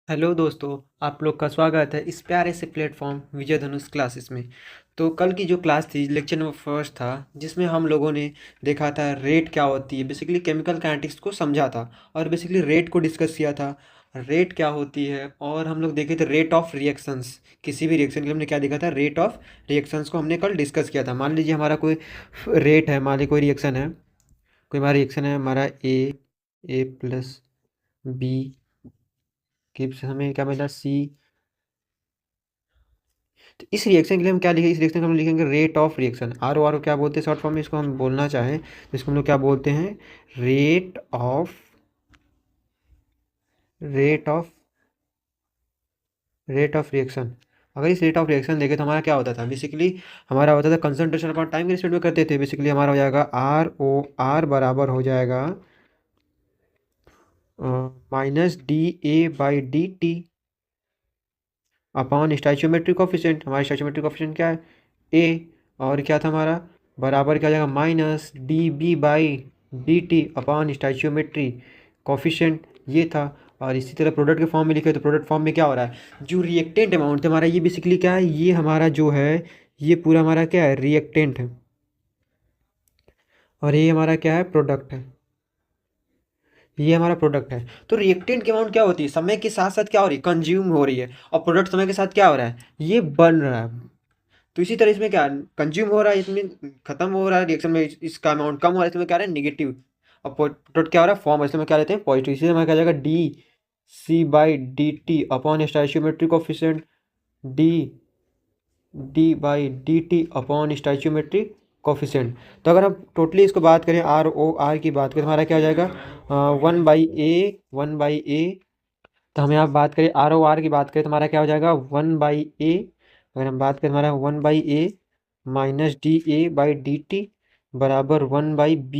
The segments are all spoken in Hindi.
हेलो दोस्तों, आप लोग का स्वागत है इस प्यारे से प्लेटफॉर्म विजय धनुष क्लासेस में। तो कल की जो क्लास थी लेक्चर नंबर फर्स्ट था, जिसमें हम लोगों ने देखा था रेट क्या होती है, बेसिकली केमिकल काइनेटिक्स को समझा था और बेसिकली रेट को डिस्कस किया था। रेट क्या होती है और हम लोग देखे थे रेट ऑफ रिएक्शंस। किसी भी रिएक्शन के लिए हमने क्या देखा था, रेट ऑफ रिएक्शंस को हमने कल डिस्कस किया था। मान लीजिए हमारा कोई रेट है, मान लीजिए कोई रिएक्शन है, कोई हमारा रिएक्शन है, हमारा ए प्लस बी कि हमें क्या मिला सी। तो इस रिएक्शन के लिए हम क्या लिखेंगे, इस रिएक्शन को हम लिखेंगे रेट ऑफ रिएक्शन। आर क्या बोलते हैं शॉर्ट फॉर्म में, इसको हम बोलना चाहें तो इसको हम लोग क्या बोलते हैं, rate of rate of rate of reaction. अगर इस रेट ऑफ रिएक्शन देखें तो हमारा क्या होता था, बेसिकली हमारा होता था कंसंट्रेशन अपॉन टाइम के रिस्पेक्ट में करते थे। बेसिकली हमारा हो जाएगा आर बराबर हो जाएगा -dA/dt अपॉन स्टोइचियोमेट्रिक कोफिशिएंट। हमारा स्टोइचियोमेट्रिक कोफिशिएंट क्या है, ए। और क्या था हमारा, बराबर क्या हो जाएगा -dB/dt अपॉन स्टोइचियोमेट्री कोफिशिएंट, ये था। और इसी तरह प्रोडक्ट के फॉर्म में लिखे तो प्रोडक्ट फॉर्म में क्या हो रहा है, जो रिएक्टेंट अमाउंट है हमारा, ये बेसिकली क्या है, ये हमारा जो है, ये पूरा हमारा क्या है, रिएक्टेंट है। और ये हमारा क्या है, प्रोडक्ट है। ये हमारा प्रोडक्ट है। तो रिएक्टेंट की अमाउंट क्या होती है, समय के साथ साथ क्या हो रही है, कंज्यूम हो रही है। और प्रोडक्ट समय के साथ क्या हो रहा है, ये बन रहा है। तो इसी तरह इसमें क्या कंज्यूम हो रहा है, इसमें खत्म हो रहा है रिएक्शन में, इसका अमाउंट कम हो रहा है, इसमें क्या है नेगेटिव। और प्रोडक्ट क्या हो रहा है, फॉर्म, इसमें क्या लेते हैं, पॉजिटिव। इसी में क्या जाएगा dC/dt upon stoichiometric coefficient, dD/dt upon stoichiometric coefficient. तो अगर हम टोटली इसको बात करें, आर की बात करें तो हमारा क्या हो जाएगा 1/A। तो हम यहाँ बात करें आर की बात करें तो हमारा क्या हो जाएगा 1/A। अगर हम बात करें हमारा 1/A -dA/dt बराबर 1/B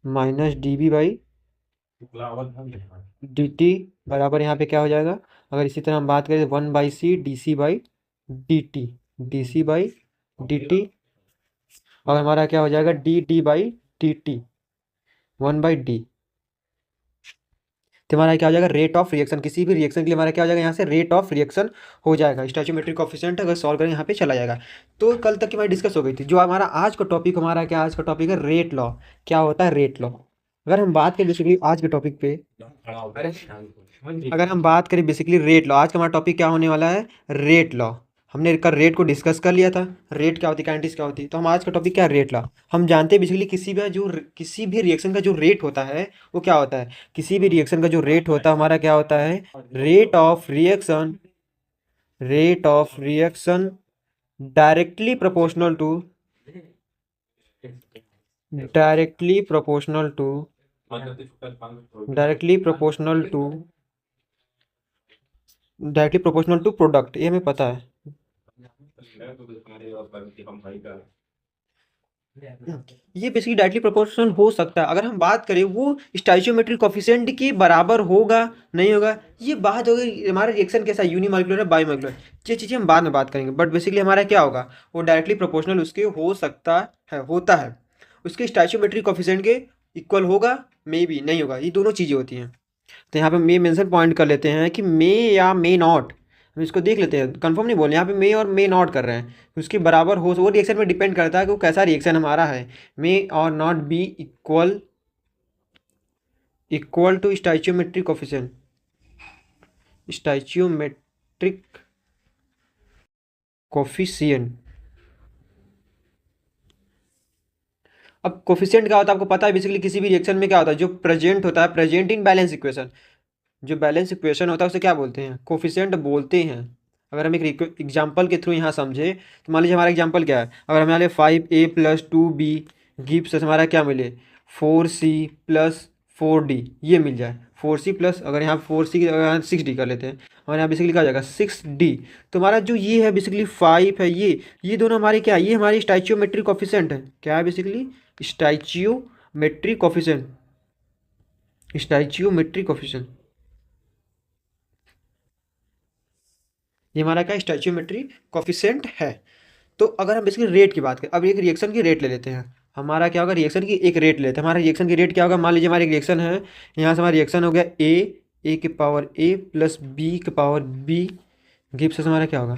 -dB/dt बराबर यहाँ पे क्या हो जाएगा। अगर इसी तरह हम बात करें 1/C dC/dt और हमारा क्या हो जाएगा dD/dt 1/D। तो हमारा क्या हो जाएगा, रेट ऑफ रिएक्शन। किसी भी रिएक्शन के लिए हमारा क्या हो जाएगा, यहाँ से रेट ऑफ रिएक्शन हो जाएगा। स्टोइचियोमेट्रिक कोफिशिएंट अगर सॉल्व करें यहाँ पे चला जाएगा। तो कल तक की हमारी डिस्कस हो गई थी। जो हमारा आज का टॉपिक, हमारा क्या आज का टॉपिक है, रेट लॉ। क्या होता है रेट लॉ। अगर हम बात करें बेसिकली आज के टॉपिक पे, अगर हम बात करें बेसिकली रेट लॉ, आज का हमारा टॉपिक क्या होने वाला है, रेट लॉ। हमने कल रेट को डिस्कस कर लिया था, रेट क्या होती है, काइनेटिक्स क्या होती है। तो हम आज का टॉपिक क्या है, रेट लॉ। हम जानते हैं बेसिकली किसी भी रिएक्शन का जो रेट होता है वो क्या होता है, किसी भी रिएक्शन का जो रेट होता है हमारा क्या होता है, rate of reaction directly proportional to directly proportional to directly proportional to directly proportional to product, ये हमें पता है। ये बेसिकली डायरेक्टली प्रोपोर्शनल हो सकता है। अगर हम बात करें वो स्टोइचियोमेट्रिक कोफिशिएंट के बराबर होगा नहीं होगा, ये बात होगी हमारा रिएक्शन कैसा, यूनिमॉलिक्यूलर है बायोमॉलिक्यूलर, ये चीज़ें हम बाद में बात करेंगे। बट बेसिकली हमारा क्या होगा, वो डायरेक्टली प्रोपोर्शनल उसके हो सकता है, होता है। उसके स्टोइचियोमेट्रिक कोफिशिएंट के इक्वल होगा, मे बी नहीं होगा, ये दोनों चीज़ें होती हैं। तो यहाँ पे मे मेंशन पॉइंट कर लेते हैं कि मे या मे नॉट, हम इसको देख लेते हैं, कंफर्म नहीं बोल, यहाँ पे मे और मे नॉट कर रहे हैं। उसके बराबर हो, वो रिएक्शन में डिपेंड करता है कि वो कैसा रिएक्शन हमारा है। May or not be equal to stoichiometric coefficient, stoichiometric coefficient. अब कोफिशिएंट क्या होता है आपको पता है, बेसिकली किसी भी रिएक्शन में क्या होता है, जो प्रेजेंट होता है, प्रेजेंट इन बैलेंस इक्वेशन, जो बैलेंस इक्वेशन होता है उसे क्या बोलते हैं, कोफिशिएंट बोलते हैं। अगर हम एक एग्जाम्पल के थ्रू यहाँ समझे तो मान लीजिए हमारा एग्जाम्पल क्या है, अगर हमारे 5A + 2B गिव्स हमारा क्या मिले 4C + 4D, ये मिल जाए 4C प्लस, अगर यहाँ 4C की जगह 6D कर लेते हैं, हमारे यहाँ बेसिकली क्या हो जाएगा 6D। तो हमारा जो ये है बेसिकली 5 है, ये दोनों हमारे क्या है, ये हमारी स्टोइचियोमेट्रिक कोफिशिएंट है। क्या है बेसिकली, स्टोइचियोमेट्रिक कोफिशिएंट, स्टोइचियोमेट्रिक कोफिशिएंट, ये हमारा क्या स्टोइचियोमेट्री कोफिशिएंट है। तो अगर हम बेसिकली रेट की बात करें, अब एक रिएक्शन की रेट ले लेते हैं। हमारा क्या होगा, रिएक्शन की एक रेट लेते हैं। हमारा रिएक्शन की रेट क्या होगा, मान लीजिए हमारी रिएक्शन है, यहाँ से हमारा रिएक्शन हो गया A ए के पावर ए प्लस बी के पावर बी गिब्स हमारा क्या होगा,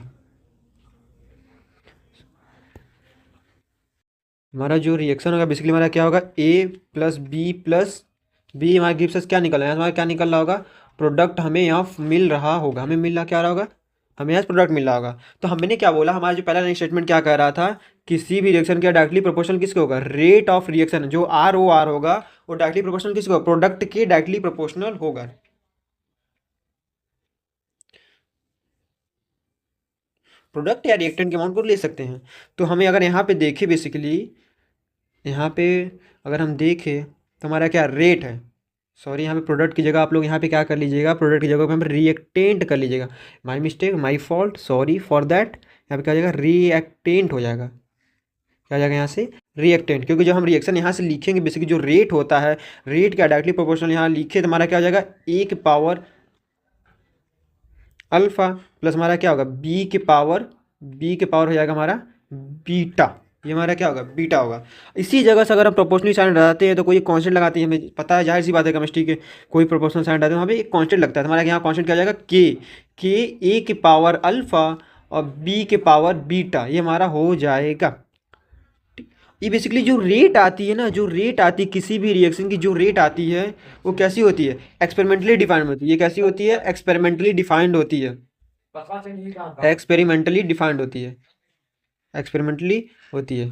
हमारा जो रिएक्शन होगा बेसिकली हमारा क्या होगा, ए प्लस बी हमारा गिब्स क्या निकल रहा है, हमारा क्या निकल रहा होगा, प्रोडक्ट हमें यहाँ मिल रहा होगा, हमें मिल रहा क्या रहा होगा, हमें यहाँ प्रोडक्ट मिल रहा होगा। तो हमने क्या बोला, हमारा जो पहला स्टेटमेंट क्या कह रहा था, किसी भी रिएक्शन का डायरेक्टली प्रोपोर्शनल किसके होगा, रेट ऑफ रिएक्शन जो आर ओ आर होगा वो डायरेक्टली प्रोपोर्शनल किसके होगा, प्रोडक्ट के डायरेक्टली प्रोपोर्शनल होगा। प्रोडक्ट या रिएक्टेंट के अमाउंट को ले सकते हैं। तो हमें अगर यहाँ पे देखें बेसिकली, यहाँ पे अगर हम देखें तो हमारा क्या रेट है, सॉरी यहाँ पे प्रोडक्ट की जगह आप लोग यहाँ पे क्या कर लीजिएगा, प्रोडक्ट की जगह पे हम रिएक्टेंट कर लीजिएगा, my mistake my fault sorry for that. यहाँ पे क्या हो जाएगा, रिएक्टेंट हो जाएगा, क्या हो जाएगा यहाँ से, रिएक्टेंट। क्योंकि जब हम रिएक्शन यहाँ से लिखेंगे बेसिकली जो रेट होता है, रेट का डायरेक्टली प्रोपोर्शनल यहाँ लिखे तो हमारा क्या हो जाएगा, ए के पावर अल्फा प्लस हमारा क्या होगा, बी के पावर हो जाएगा हमारा बीटा, ये हमारा क्या होगा, बीटा होगा। इसी जगह से अगर हम प्रोपोर्शनल साइन लगाते हैं तो कोई कांस्टेंट लगाते हैं, हमें पता है जाहिर सी बात है केमिस्ट्री के, कोई प्रोपोर्शनल साइन लगाते हैं वहाँ पे एक कांस्टेंट लगता है, तो हमारा यहाँ कांस्टेंट क्या हो जाएगा, के ए के पावर अल्फा और बी के पावर बीटा, ये हमारा हो जाएगा। ये बेसिकली जो रेट आती है ना, जो रेट आती है किसी भी रिएक्शन की, जो रेट आती है वो कैसी होती है, एक्सपेरिमेंटली डिफाइंड होती है। ये कैसी होती है, एक्सपेरिमेंटली डिफाइंड होती है, एक्सपेरिमेंटली डिफाइंड होती है, एक्सपेरिमेंटली होती है,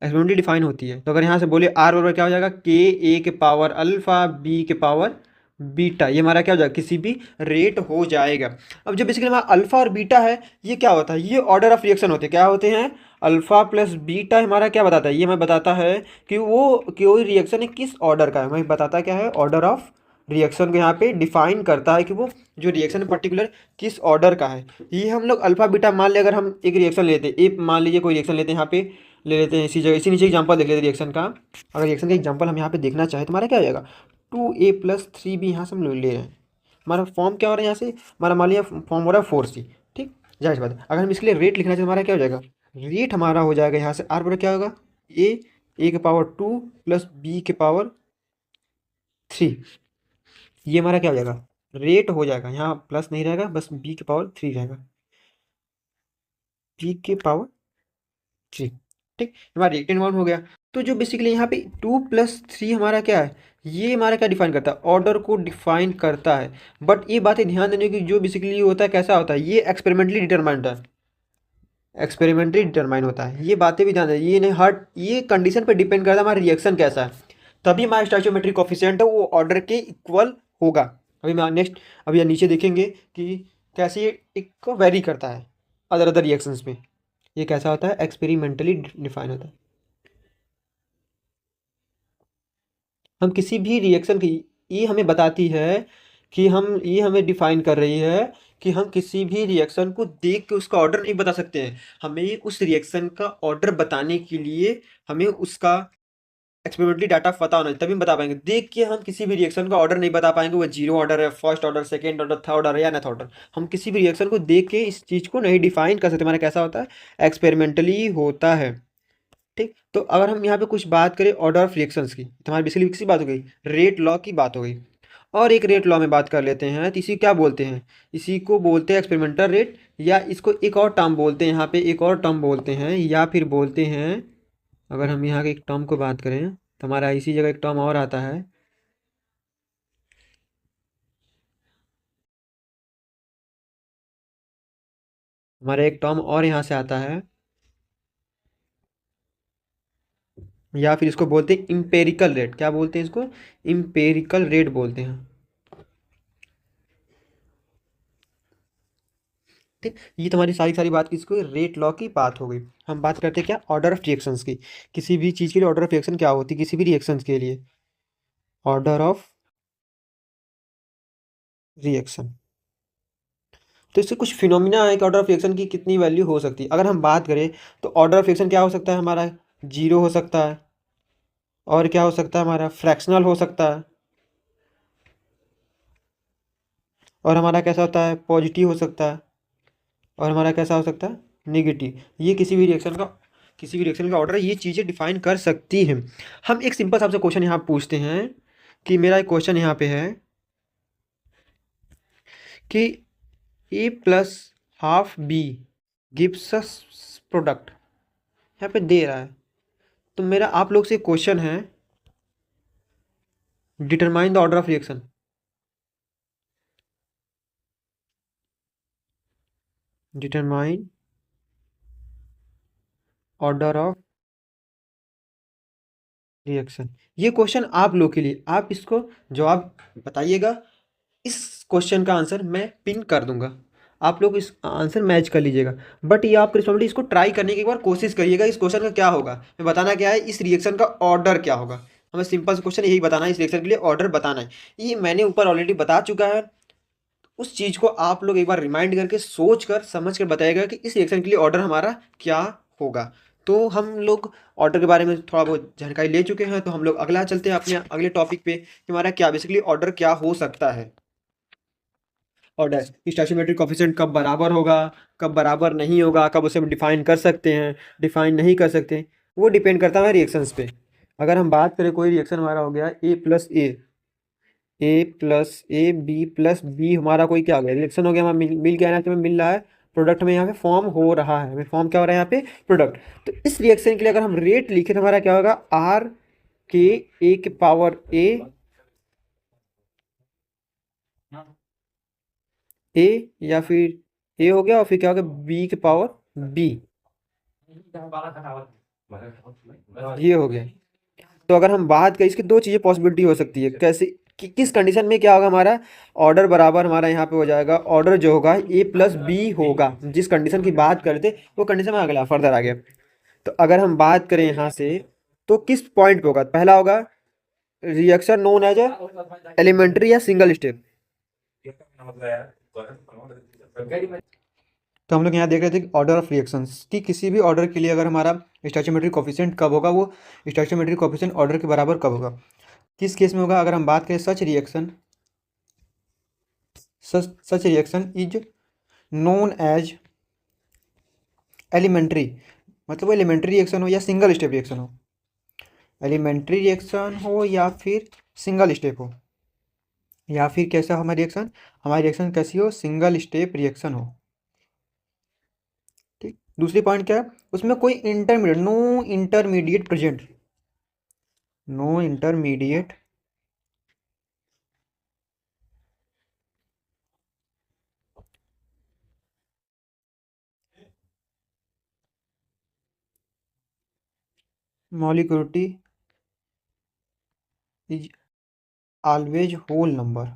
एक्सपेरिमेंटली डिफाइन होती है। तो अगर यहाँ से बोले आर बराबर क्या हो जाएगा, के ए के पावर अल्फा बी के पावर बीटा, ये हमारा क्या हो जाएगा, किसी भी रेट हो जाएगा। अब जो बेसिकली हमारा अल्फा और बीटा है ये क्या होता है, ये ऑर्डर ऑफ रिएक्शन होते हैं, क्या होते हैं, अल्फा प्लस बीटा हमारा क्या बताता है, ये हमें बताता है कि वो कोई रिएक्शन है किस ऑर्डर का है, हमें बताता क्या है, ऑर्डर ऑफ रिएक्शन को यहाँ पे डिफाइन करता है कि वो जो रिएक्शन है पर्टिकुलर किस ऑर्डर का है। ये हम लोग अल्फा बीटा मान ले, अगर हम एक रिएक्शन लेते हैं, एक मान लीजिए कोई रिएक्शन लेते हैं, यहाँ पे ले लेते हैं इसी जगह, इसी नीचे एग्जांपल देख लेते हैं रिएक्शन का। अगर रिएक्शन का एग्जांपल हम यहाँ पे देखना चाहें तो हमारा क्या हो जाएगा, 2a+3b यहाँ से हम ले रहे हैं, हमारा फॉर्म क्या हो रहा है यहाँ से, हमारा मान लिया फॉर्म हो रहा है 4c, ठीक, जाहिर बात है। अगर हम इसके लिए रेट लिखना चाहें तो हमारा क्या हो जाएगा, रेट हमारा हो जाएगा यहाँ से आर बराबर क्या होगा, ए के पावर 2 प्लस बी के पावर 3, ये हमारा क्या हो जाएगा, रेट हो जाएगा, यहाँ प्लस नहीं रहेगा, बस बी के पावर 3 रहेगा, बी के पावर 3, ठीक, हमारा रिएक्टेंट अमाउंट हो गया। तो जो बेसिकली यहाँ पे 2+3 हमारा क्या है, ये हमारा क्या डिफाइन करता है, ऑर्डर को डिफाइन करता है। बट ये बातें ध्यान देने की, जो बेसिकली होता है कैसा होता है, ये एक्सपेरिमेंटली डिटरमाइंड है, एक्सपेरिमेंटली डिटरमाइन होता है, ये बातें भी ध्यान दें, ये नहीं हर, ये कंडीशन पर डिपेंड करता है हमारा रिएक्शन कैसा है, तभी हमारा स्टोइकियोमेट्रिक कोफिशिएंट है वो ऑर्डर के इक्वल होगा। अभी मैं नेक्स्ट अभी नीचे देखेंगे कि कैसे ये एक वेरी करता है अदर अदर रिएक्शंस में, ये कैसा होता है, एक्सपेरिमेंटली डिफाइन होता है। हम किसी भी रिएक्शन की, ये हमें बताती है कि हम, ये हमें डिफाइन कर रही है कि हम किसी भी रिएक्शन को देख के उसका ऑर्डर नहीं बता सकते हैं, हमें उस रिएक्शन का ऑर्डर बताने के लिए हमें उसका एक्सपेरिमेंटली डाटा पता होना चाहिए, तभी हम बता पाएंगे। देख के हम किसी भी रिएक्शन का ऑर्डर नहीं बता पाएंगे, वो जीरो ऑर्डर है, first order, second order, third order या नथ ऑर्डर, हम किसी भी रिएक्शन को देख के इस चीज़ को नहीं डिफाइन कर सकते, हमारा कैसा होता है, एक्सपेरिमेंटली होता है, ठीक। तो अगर हम यहाँ पे कुछ बात करें ऑर्डर ऑफ रिएक्शंस की, तो हमारी बेसिकली किसी बात हो गई, रेट लॉ की बात हो गई। और एक रेट लॉ में बात कर लेते हैं, तो इसी क्या बोलते हैं, इसी को बोलते हैं एक्सपेरिमेंटल रेट, या इसको एक और टर्म बोलते हैं, यहाँ पे एक और टर्म बोलते हैं, या फिर बोलते हैं, अगर हम यहाँ के एक टर्म को बात करें तो हमारा इसी जगह एक टर्म और आता है, हमारा एक टर्म और यहाँ से आता है, या फिर इसको बोलते हैं इम्पेरिकल रेट, क्या बोलते हैं इसको, इम्पेरिकल रेट बोलते हैं, ठीक। ये तुम्हारी सारी सारी बात किसको, रेट लॉ की बात हो गई। हम बात करते हैं क्या, ऑर्डर ऑफ रिएक्शंस की, किसी भी चीज़ के लिए ऑर्डर ऑफ रिएक्शन क्या होती है, किसी भी रिएक्शंस के लिए ऑर्डर ऑफ रिएक्शन। तो इससे कुछ फिनोमिना है कि ऑर्डर ऑफ रिएक्शन की कितनी वैल्यू हो सकती है। अगर हम बात करें तो ऑर्डर ऑफ रिएक्शन क्या हो सकता है हमारा, जीरो हो सकता है, और क्या हो सकता है हमारा, फ्रैक्शनल हो सकता है, और हमारा कैसा होता है, पॉजिटिव हो सकता है, और हमारा कैसा हो सकता है, नेगेटिव। ये किसी भी रिएक्शन का किसी भी रिएक्शन का ऑर्डर ये चीज़ें डिफाइन कर सकती हैं। हम एक सिंपल सा आपसे क्वेश्चन यहाँ पूछते हैं कि मेरा एक क्वेश्चन यहाँ पे है कि A plus half B gives us product, यहाँ पे दे रहा है। तो मेरा आप लोग से क्वेश्चन है, determine the order of reaction. Determine order of reaction, ये क्वेश्चन आप लोग के लिए, आप इसको जवाब बताइएगा। इस क्वेश्चन का आंसर मैं पिन कर दूंगा, आप लोग इस आंसर मैच कर लीजिएगा। बट ये आप रिस्पॉन्सिबिलिटी इसको ट्राई करने की एक बार कोशिश करिएगा। इस क्वेश्चन का क्या होगा, मैं बताना क्या है, इस रिएक्शन का ऑर्डर क्या होगा। हमें सिंपल क्वेश्चन यही बताना है, इस रिएक्शन के लिए ऑर्डर बताना है। ये मैंने ऊपर ऑलरेडी बता चुका है, उस चीज़ को आप लोग एक बार रिमाइंड करके सोच कर समझ कर बताइएगा कि इस रिएक्शन के लिए ऑर्डर हमारा क्या होगा। तो हम लोग ऑर्डर के बारे में थोड़ा बहुत जानकारी ले चुके हैं, तो हम लोग अगला चलते हैं अपने अगले टॉपिक पे कि हमारा क्या बेसिकली ऑर्डर क्या हो सकता है। ऑर्डर स्टोइचियोमेट्रिक कोएफिशिएंट कब बराबर होगा, कब बराबर नहीं होगा, कब उसे हम डिफाइन कर सकते हैं, डिफाइन नहीं कर सकते, वो डिपेंड करता है रिएक्शंस पे। अगर हम बात करें, कोई रिएक्शन हमारा हो गया ए बी प्लस बी, हमारा कोई क्या हो गया, रिएक्शन हो गया, हमें मिल गया ना, तो हमें मिल रहा है प्रोडक्ट में, यहाँ पे फॉर्म हो रहा है, हमें फॉर्म क्या हो रहा है यहाँ पे, प्रोडक्ट। तो इस रिएक्शन के लिए अगर हम रेट लिखे तो हमारा क्या होगा, आर के ए के पावर ए या फिर ए हो गया, और फिर क्या हो गया बी के पावर बी, ये हो गया। तो अगर हम बात करें, इसकी दो चीज़ें पॉसिबिलिटी हो सकती है, कैसे किस कंडीशन में क्या होगा, हमारा ऑर्डर बराबर हमारा यहाँ पे हो जाएगा, ऑर्डर जो होगा ए प्लस बी होगा। जिस कंडीशन की बात करते वो कंडीशन में अगला फर्दर आ गया। तो अगर हम बात करें यहाँ से, तो किस पॉइंट पे होगा, पहला होगा रिएक्शन नोन एज एलिमेंट्री या सिंगल स्टेप। तो हम लोग यहाँ देख रहे थे कि ऑर्डर ऑफ रिएक्शंस की किसी भी ऑर्डर के लिए अगर हमारा स्टोइचियोमेट्रिक कोएफिशिएंट कब होगा, वो स्टोइचियोमेट्रिक कोएफिशिएंट ऑर्डर के बराबर कब होगा, किस केस में होगा। अगर हम बात करें such reaction is known as elementary, मतलब वो एलिमेंट्री रिएक्शन हो या सिंगल स्टेप रिएक्शन हो, एलिमेंट्री रिएक्शन हो या फिर सिंगल स्टेप हो, या फिर कैसा हो हमारी रिएक्शन कैसी हो, सिंगल स्टेप रिएक्शन हो। ठीक, दूसरी पॉइंट क्या है, उसमें कोई intermediate, no intermediate present, no intermediate molecularity is always whole number।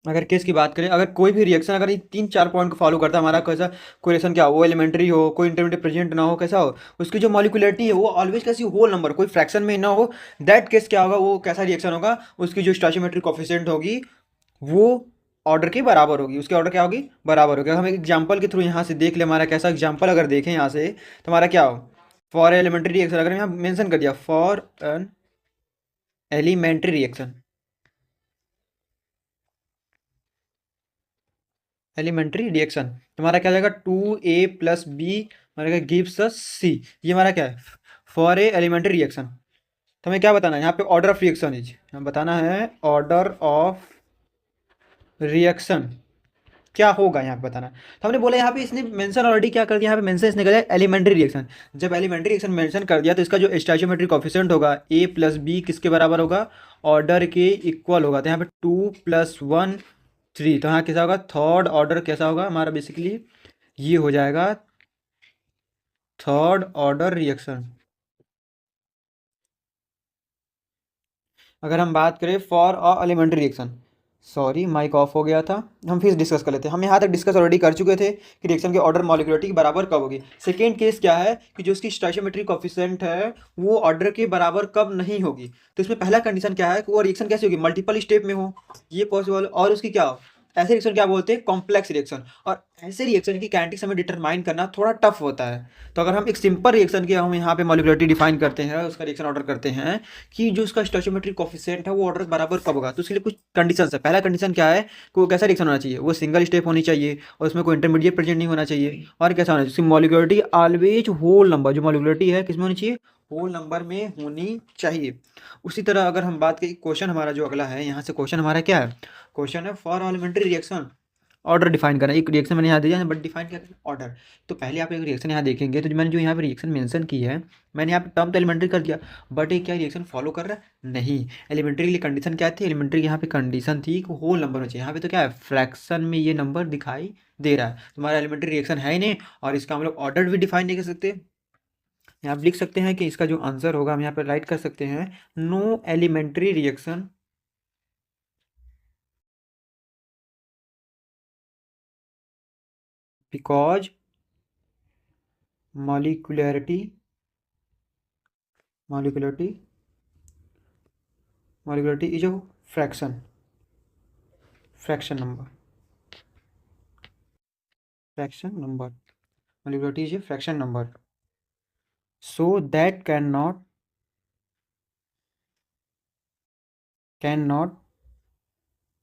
अगर केस की बात करें, अगर कोई भी रिएक्शन अगर ये 3-4 पॉइंट को फॉलो करता है, हमारा कैसा कोई रिएक्शन क्या हो, वो एलिमेंट्री हो, कोई इंटरमीडिएट प्रेजेंट ना हो, कैसा हो, उसकी जो मॉलिक्यूलरिटी है वो ऑलवेज कैसी होल नंबर, कोई फ्रैक्शन में ना हो, दैट केस क्या होगा, वो कैसा रिएक्शन होगा, उसकी जो स्टोइचियोमेट्रिक कोएफिशिएंट होगी वो ऑर्डर के बराबर होगी, उसकी ऑर्डर क्या होगी, बराबर होगी। हम एक एग्जाम्पल के थ्रू यहाँ से देख ले, हमारा कैसा एग्जाम्पल अगर देखें यहाँ से, तो हमारा क्या हो, फॉर एलिमेंट्री रिएक्शन, अगर यहाँ मेंशन कर दिया for an elementary reaction, elementary reaction तुम्हारा क्या जाएगा, 2a+b हमारा गिव्स अस c, ये हमारा क्या है, फॉर ए एलिमेंट्री रिएक्शन। तो हमें क्या बताना है यहाँ पे, ऑर्डर ऑफ रिएक्शन इज, हमें बताना है ऑर्डर ऑफ रिएक्शन क्या होगा, यहाँ पे बताना है। तो हमने बोला यहाँ पे इसने मेंशन ऑलरेडी क्या कर दिया, यहाँ पे मेंशन इसने कर दिया एलिमेंट्री रिएक्शन। जब एलिमेंट्री रिएक्शन मेंशन कर दिया तो इसका जो स्टोइचियोमेट्रिक कोएफिशिएंट होगा a+b किसके बराबर होगा, ऑर्डर के इक्वल होगा। तो यहाँ पे 2+1 3, तो यहाँ कैसा होगा, थर्ड ऑर्डर कैसा होगा हमारा, बेसिकली ये हो जाएगा थर्ड ऑर्डर रिएक्शन। अगर हम बात करें for a elementary reaction, sorry mic off हो गया था, हम फिर डिस्कस कर लेते हैं। हम यहाँ तक डिस्कस ऑलरेडी कर चुके थे कि रिएक्शन के ऑर्डर मॉलिक्यूलरिटी के बराबर कब होगी। सेकेंड केस क्या है कि जो उसकी स्टोइचियोमेट्रिक कोएफिशिएंट है वो ऑर्डर के बराबर कब नहीं होगी। तो इसमें पहला कंडीशन क्या है कि वो रिएक्शन कैसी होगी, मल्टीपल स्टेप में हो, ये पॉसिबल, और उसकी क्या हो, ऐसे रिएक्शन क्या बोलते हैं, कॉम्प्लेक्स रिएक्शन। और ऐसे रिएक्शन की काइनेटिक्स हमें डिटरमाइन करना थोड़ा टफ होता है। तो अगर हम एक सिंपल रिएक्शन की हम यहाँ पे मॉलिक्युलरिटी डिफाइन करते हैं, उसका रिएक्शन ऑर्डर करते हैं कि जो उसका स्टोइचोमेट्रिक कोफिशिएंट है वो ऑर्डर बराबर कब होगा, तो उसके लिए कुछ कंडीशन है। पहला कंडीशन क्या है कि वो कैसा रिएक्शन होना चाहिए, वो सिंगल स्टेप होनी चाहिए और उसमें कोई इंटरमीडिएट प्रेजेंट नहीं होना चाहिए। और कैसा होना चाहिए, मॉलिक्युलरिटी ऑलवेज होल नंबर, जो मॉलिक्युलरिटी है किसमें होनी चाहिए, होल नंबर में होनी चाहिए। उसी तरह अगर हम बात करें, क्वेश्चन हमारा जो अगला है, यहाँ से क्वेश्चन हमारा क्या है, क्वेश्चन है for elementary reaction order define करना। एक रिएक्शन मैंने यहाँ दिया है, बट डिफाइन क्या करना, ऑर्डर। तो पहले आप एक रिएक्शन यहाँ देखेंगे, तो जो मैंने जो यहाँ पे रिएक्शन मेंशन की है, मैंने यहाँ पे टर्म तो एलिमेंट्री कर दिया, बट ये क्या रिएक्शन फॉलो कर रहा है, नहीं। एलिमेंट्री के लिए कंडीशन क्या थी, एलिमेंट्री की यहाँ पे कंडीशन थी कि होल नंबर होना चाहिए। यहाँ पे तो क्या है, फ्रैक्शन में ये नंबर दिखाई दे रहा है, तुम्हारा एलिमेंट्री रिएक्शन है ही नहीं, और इसका हम लोग ऑर्डर भी डिफाइन नहीं कर सकते। यहाँ आप लिख सकते हैं कि इसका जो आंसर होगा हम यहाँ पे राइट कर सकते हैं, no elementary reaction because molecularity molecularity molecularity is a fraction number, molecularity is a fraction number, so that can not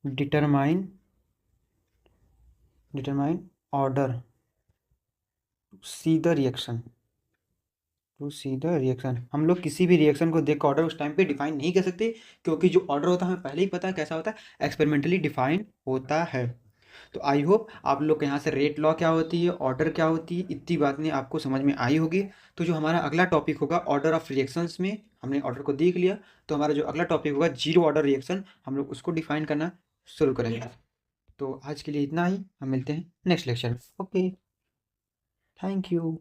determine order see the reaction, हम लोग किसी भी रिएक्शन को देख कर ऑर्डर उस टाइम पे डिफाइन नहीं कर सकते, क्योंकि जो ऑर्डर होता है हमें पहले ही पता है कैसा होता है, एक्सपेरिमेंटली डिफाइन होता है। तो आई होप आप लोग के यहाँ से रेट लॉ क्या होती है, ऑर्डर क्या होती है, इतनी बातें आपको समझ में आई होगी। तो जो हमारा अगला टॉपिक होगा ऑर्डर ऑफ रिएक्शंस में, हमने ऑर्डर को देख लिया, तो हमारा जो अगला टॉपिक होगा जीरो ऑर्डर रिएक्शन, हम लोग उसको डिफाइन करना शुरू करेंगे। तो आज के लिए इतना ही, हम मिलते हैं नेक्स्ट लेक्चर में। Okay, thank you.